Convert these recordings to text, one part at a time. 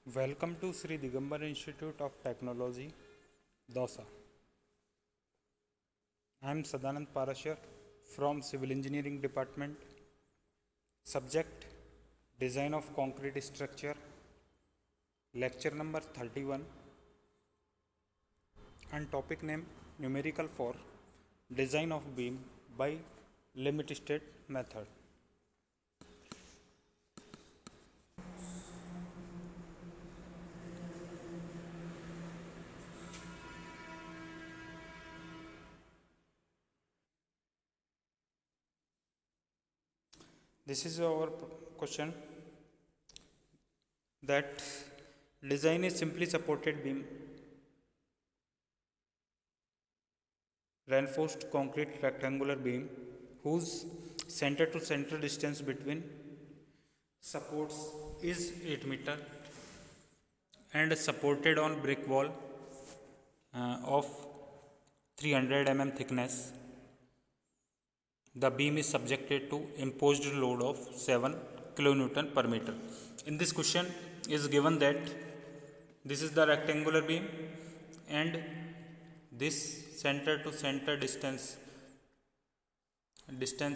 Welcome to Sri Digambar Institute of Technology, Dosa. I am Sadanand Parashar from Civil Engineering Department. Subject Design of Concrete Structure, lecture number 31, and topic name Numerical for Design of Beam by Limit State Method. This is our question that design is simply supported beam, reinforced concrete rectangular beam whose center to center distance between supports is 8 meter and supported on brick wall of 300 mm thickness. The beam is subjected to imposed load of 7 kilonewton per meter. In this question is given that this is the rectangular beam and this center to center distance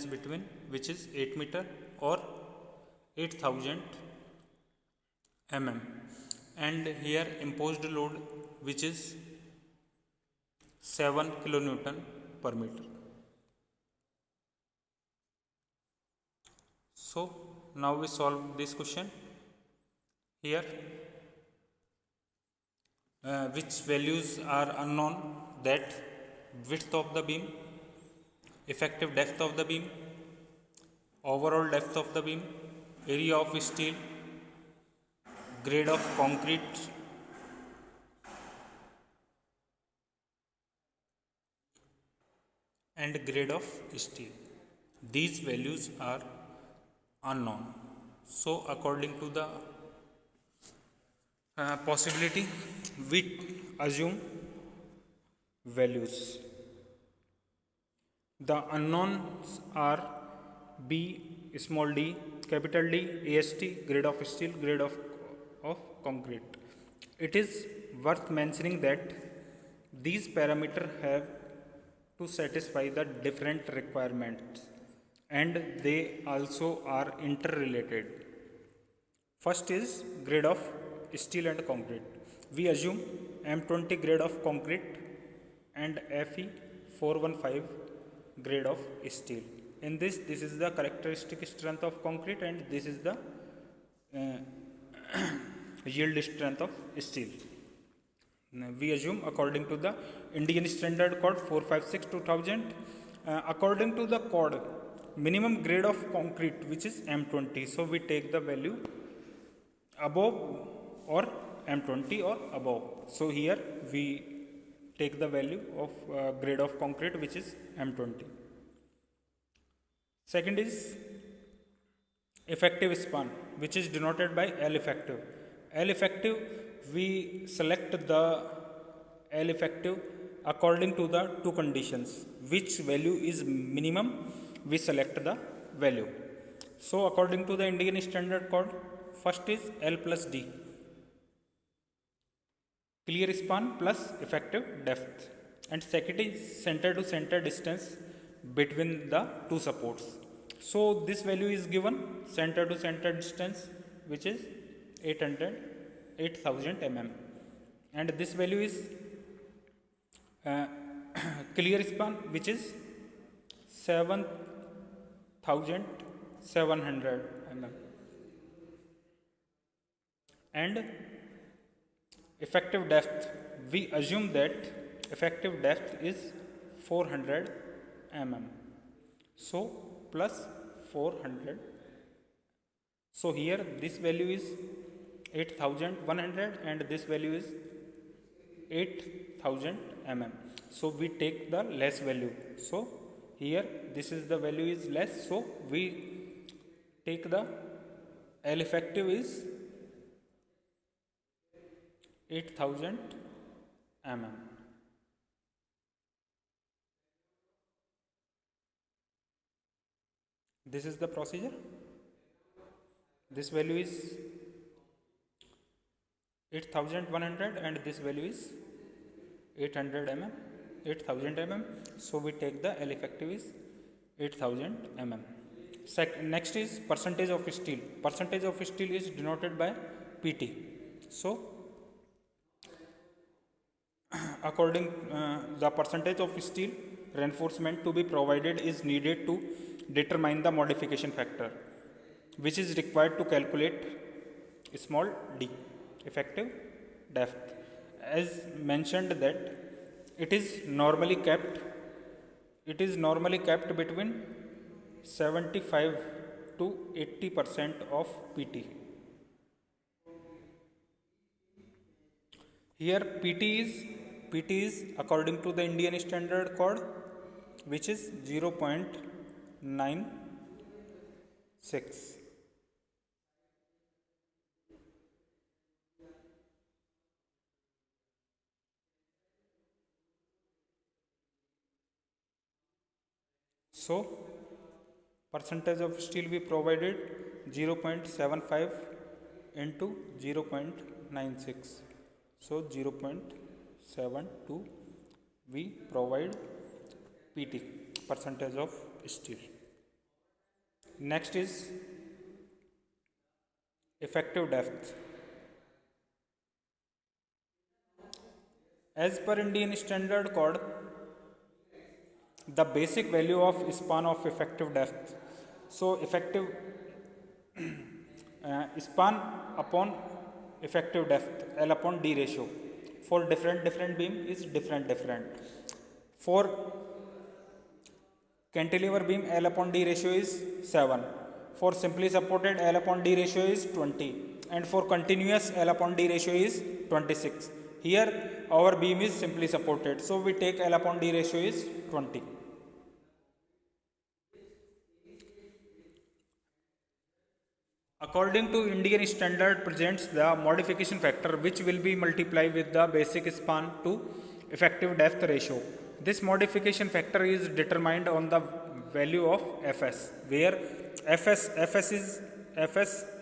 between which is 8 meter or 8000 mm, and here imposed load which is 7 kilonewton per meter. So now we solve this question here. Which values are unknown, that width of the beam, effective depth of the beam, overall depth of the beam, area of steel, grade of concrete, and grade of steel. These values are unknown. So according to the possibility, we assume values. The unknowns are B small d, capital D, AST, grade of steel, grade of concrete. It is worth mentioning that these parameters have to satisfy the different requirements and they also are interrelated. First is grade of steel and concrete. We assume M20 grade of concrete and Fe 415 grade of steel. In this is the characteristic strength of concrete and this is the yield strength of steel. We assume according to the Indian Standard Code 456 2000, according to the code, minimum grade of concrete which is M20. So we take the value above or M20 or above. So here we take the value of grade of concrete which is M20. Second is effective span which is denoted by L effective. L effective, we select the L effective according to the two conditions. Which value is minimum, we select the value. So according to the Indian Standard Code, first is L plus D, clear span plus effective depth, and second is center to center distance between the two supports. So this value is given, center to center distance which is 8000 mm, and this value is clear span which is 7700 mm, and effective depth, we assume that effective depth is 400 mm. So plus 400. So here this value is 8100 and this value is 8000 mm. So we take the less value. So here this is the value is less. So we take the L effective is 8000 mm. This is the procedure. This value is 8100 and this value is 800 mm, 8000 mm. So we take the L effective is 8000 mm. Next is percentage of steel. Percentage of steel is denoted by PT. So according the percentage of steel reinforcement to be provided is needed to determine the modification factor, which is required to calculate small d effective depth. As mentioned that it is normally kept between 75 to 80% of PT. Here PT is according to the Indian Standard Code, which is 0.96. So percentage of steel we provided 0.75 into 0.96. So 0.72 we provide PT, percentage of steel. Next is effective depth. As per Indian Standard Code, the basic value of span of effective depth. So effective span upon effective depth, L upon D ratio for different beam is different. For cantilever beam, L upon D ratio is 7. For simply supported, L upon D ratio is 20, and for continuous, L upon D ratio is 26. Here our beam is simply supported, so we take L upon D ratio is 20. According to Indian Standard presents the modification factor, which will be multiplied with the basic span to effective depth ratio. This modification factor is determined on the value of Fs, where Fs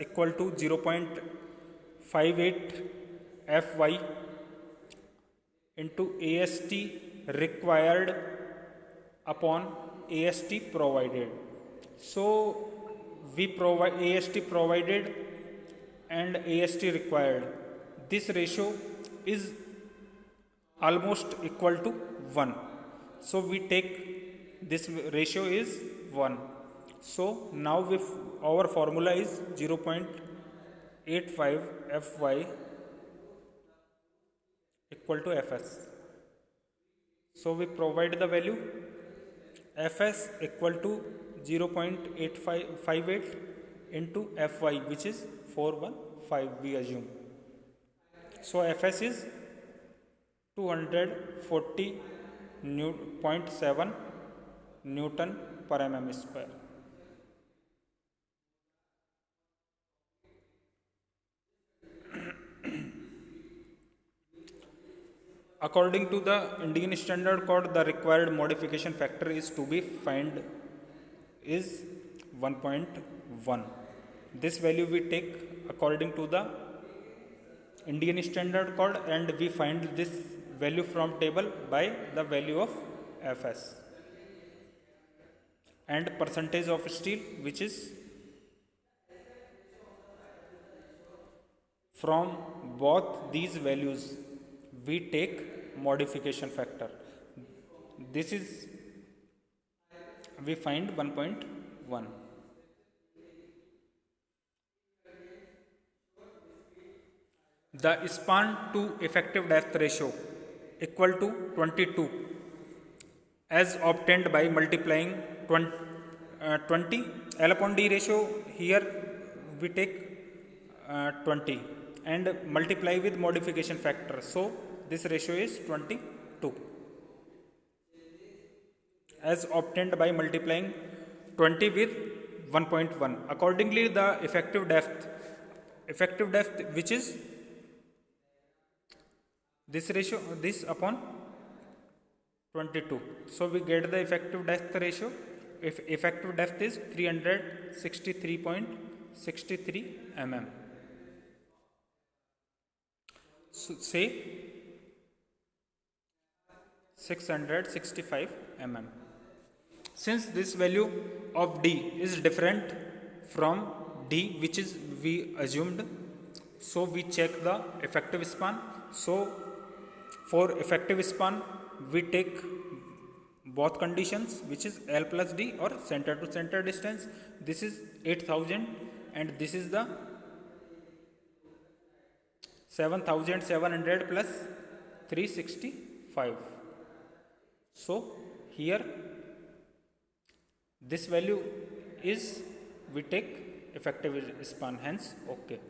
equal to 0.58 Fy into AST required upon AST provided. So we provide AST provided and AST required. This ratio is almost equal to 1. So we take this ratio is 1. So now our formula is 0.85 Fy equal to Fs. So we provide the value Fs equal to 0.858 into Fy, which is 415 we assume. So Fs is 240.7 Newton per mm square. According to the Indian Standard Code, the required modification factor is to be find is 1.1. This value we take according to the Indian Standard Code, and we find this value from table by the value of Fs and percentage of steel, which is from both these values we take modification factor. This is we find 1.1. The span to effective depth ratio equal to 22 as obtained by multiplying 20 L upon D ratio. Here we take 20 and multiply with modification factor. So this ratio is 22 as obtained by multiplying 20 with 1.1. Accordingly, the effective depth which is this ratio, this upon 22. So we get the effective depth ratio. If effective depth is 363.63 mm. say 665 mm. Since this value of D is different from D which is we assumed, so we check the effective span. So for effective span we take both conditions, which is L plus D or center to center distance. This is 8000 and this is the 7700 plus 365. So here this value is we take effective span, hence okay.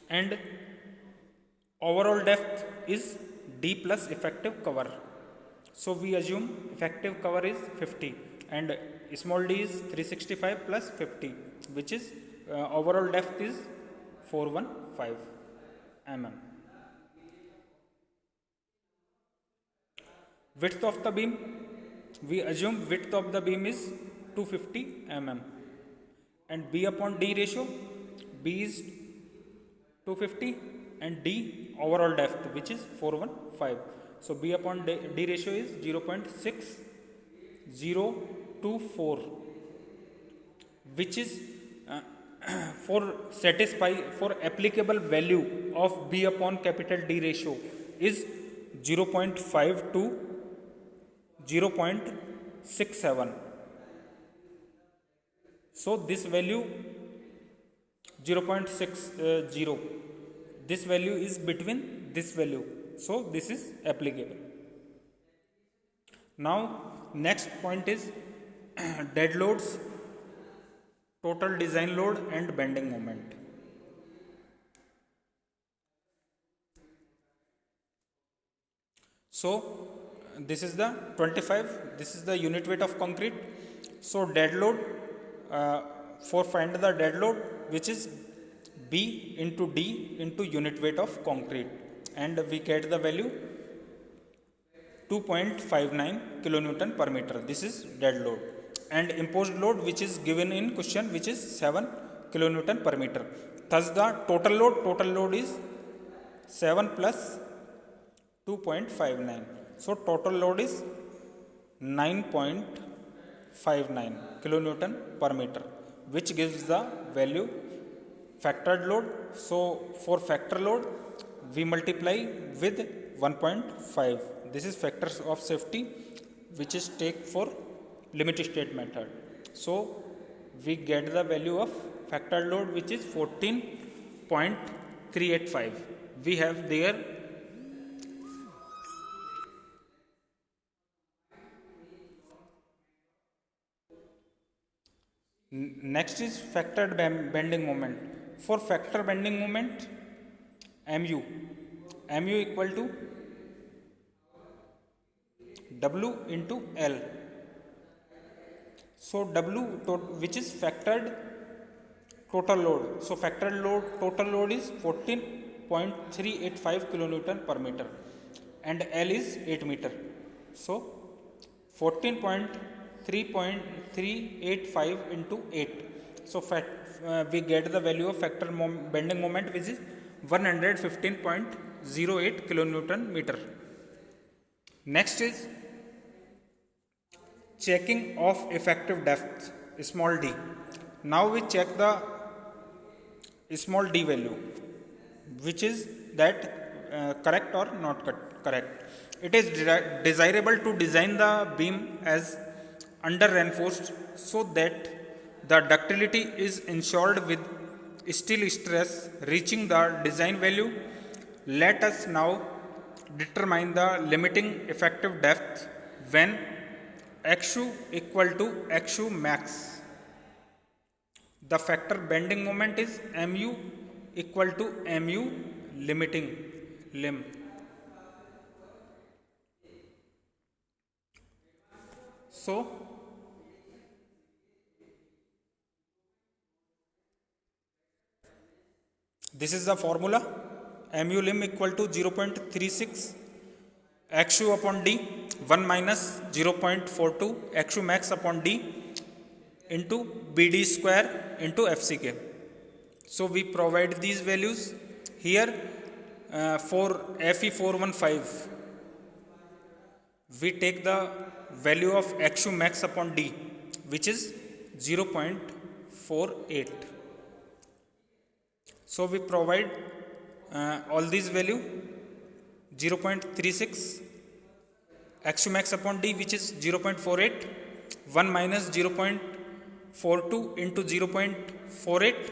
And overall depth is D plus effective cover. So we assume effective cover is 50 and small d is 365 plus 50, which is overall depth is 415 mm. Width of the beam, we assume width of the beam is 250 mm and B upon D ratio, B is 250 and D overall depth which is 415. So B upon D ratio is 0.6024, which is for applicable value of B upon capital D ratio is 0.5 to 0.67. So this value 0.60, this value is between this value, so this is applicable. Now next point is dead loads, total design load and bending moment. So this is the 25, this is the unit weight of concrete. So dead load, for find the dead load, which is B into D into unit weight of concrete, and we get the value 2.59 kilonewton per meter. This is dead load, and imposed load which is given in question, which is 7 kilonewton per meter. Thus the total load is 7 plus 2.59. So total load is 9.59 kilonewton per meter, which gives the value factored load. So for factor load we multiply with 1.5. This is factors of safety which is take for limit state method. So we get the value of factored load which is 14.385. We have there next is factored bending moment. For factor bending moment, mu equal to W into L. So W which is factored total load. So factored load total load is 14.385 kilonewton per meter and L is 8 meter. So 14.385 into 8. So we get the value of factor bending moment which is 115.08 kilonewton meter. Next is checking of effective depth, small d. Now we check the small d value, which is that correct or not correct. It is desirable to design the beam as under reinforced so that the ductility is ensured with steel stress reaching the design value. Let us now determine the limiting effective depth when XU equal to XU max. The factor bending moment is Mu equal to Mu limiting lim. So this is the formula. Mu lim equal to 0.36 XU upon D 1 minus 0.42 XU max upon D into BD square into FCK. So we provide these values here. For FE415, we take the value of XU max upon D, which is 0.48. So we provide all these value 0.36, XU max upon D, which is 0.48, 1 minus 0.42 into 0.48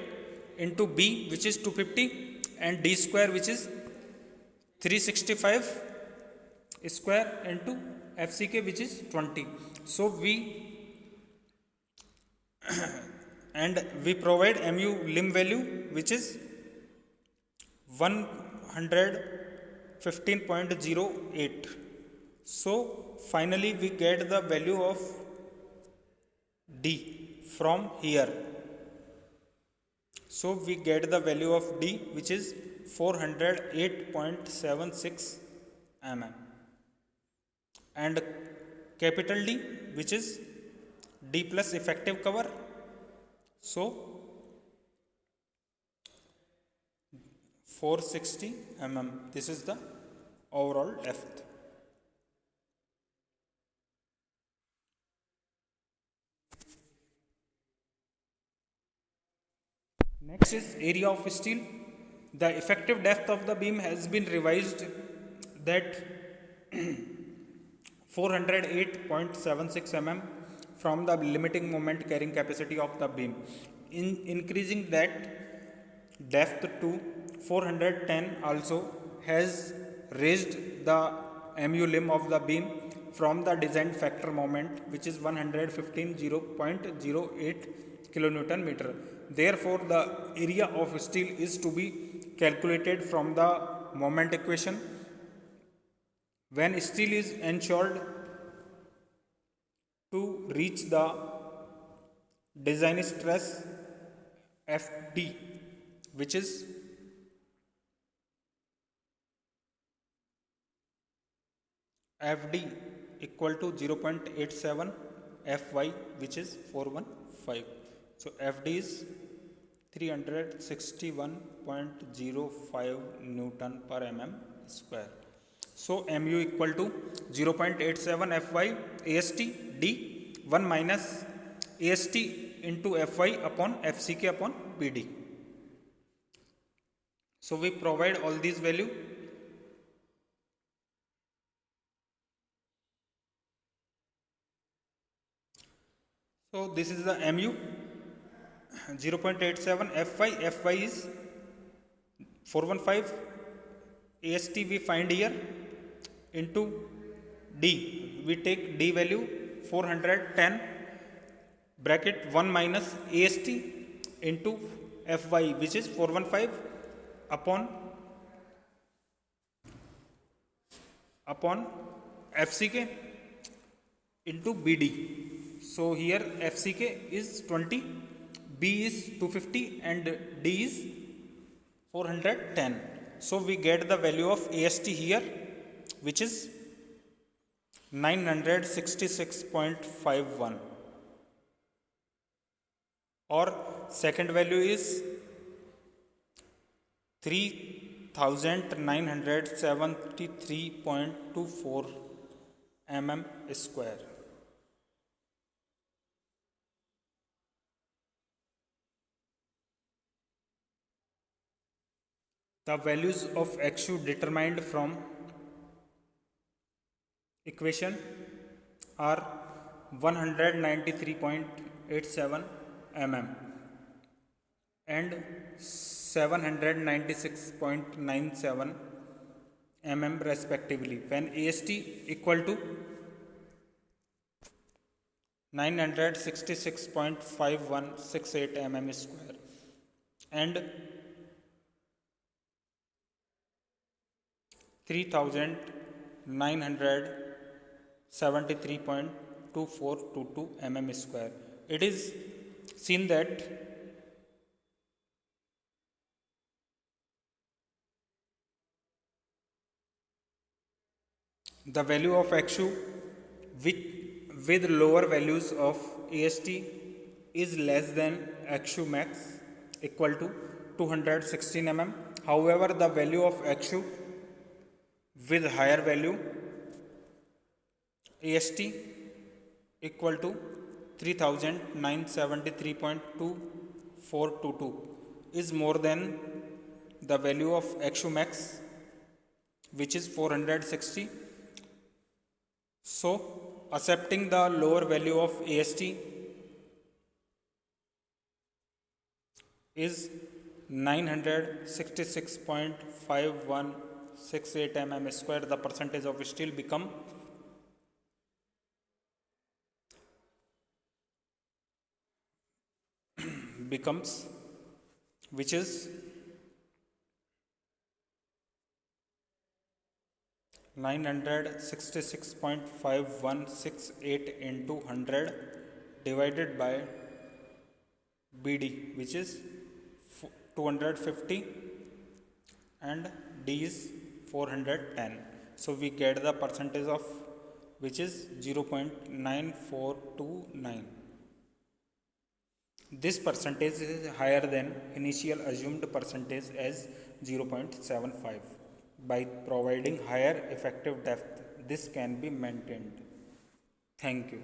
into B, which is 250, and D square, which is 365 square, into FCK, which is 20. So we and we provide mu lim value, which is 115.08. So finally we get the value of D from here. So we get the value of D, which is 408.76 mm, and capital D, which is D plus effective cover. So 460 mm. This is the overall depth. Next is area of steel. The effective depth of the beam has been revised that 408.76 mm from the limiting moment carrying capacity of the beam. In increasing that depth to 410 also has raised the mu lim of the beam from the design factor moment, which is 115.08 kilonewton meter. Therefore, the area of steel is to be calculated from the moment equation. When steel is ensured to reach the design stress FD, which is FD equal to 0.87 Fy, which is 415. So FD is 361.05 Newton per mm square. So mu equal to 0.87 Fy AST D, 1 minus AST into Fy upon FCK upon BD. So we provide all these value. So this is the mu 0.87 Fy. Fy is 415. AST we find here into D. We take D value 410 bracket 1 minus AST into Fy, which is 415 upon FCK into BD. So here FCK is 20, B is 250, and D is 410. So we get the value of AST here, which is 966.51, or second value is 3973.24 mm square. The values of XU determined from equation are 193.87 mm and 796.97 mm respectively, when AST equal to 966.5168 mm square and 3973.2422 mm square. It is seen that the value of XU with lower values of AST is less than XU max equal to 216 mm. However, the value of XU with higher value AST equal to 3973.2422 is more than the value of XU max, which is 460. So accepting the lower value of AST is 966.5168 mm square. The percentage of steel becomes, which is 966.5168 into 100 divided by BD, which is 250, and D is 410. So we get the percentage of which is 0.9429. This percentage is higher than initial assumed percentage as 0.75. By providing higher effective depth, this can be maintained. Thank you.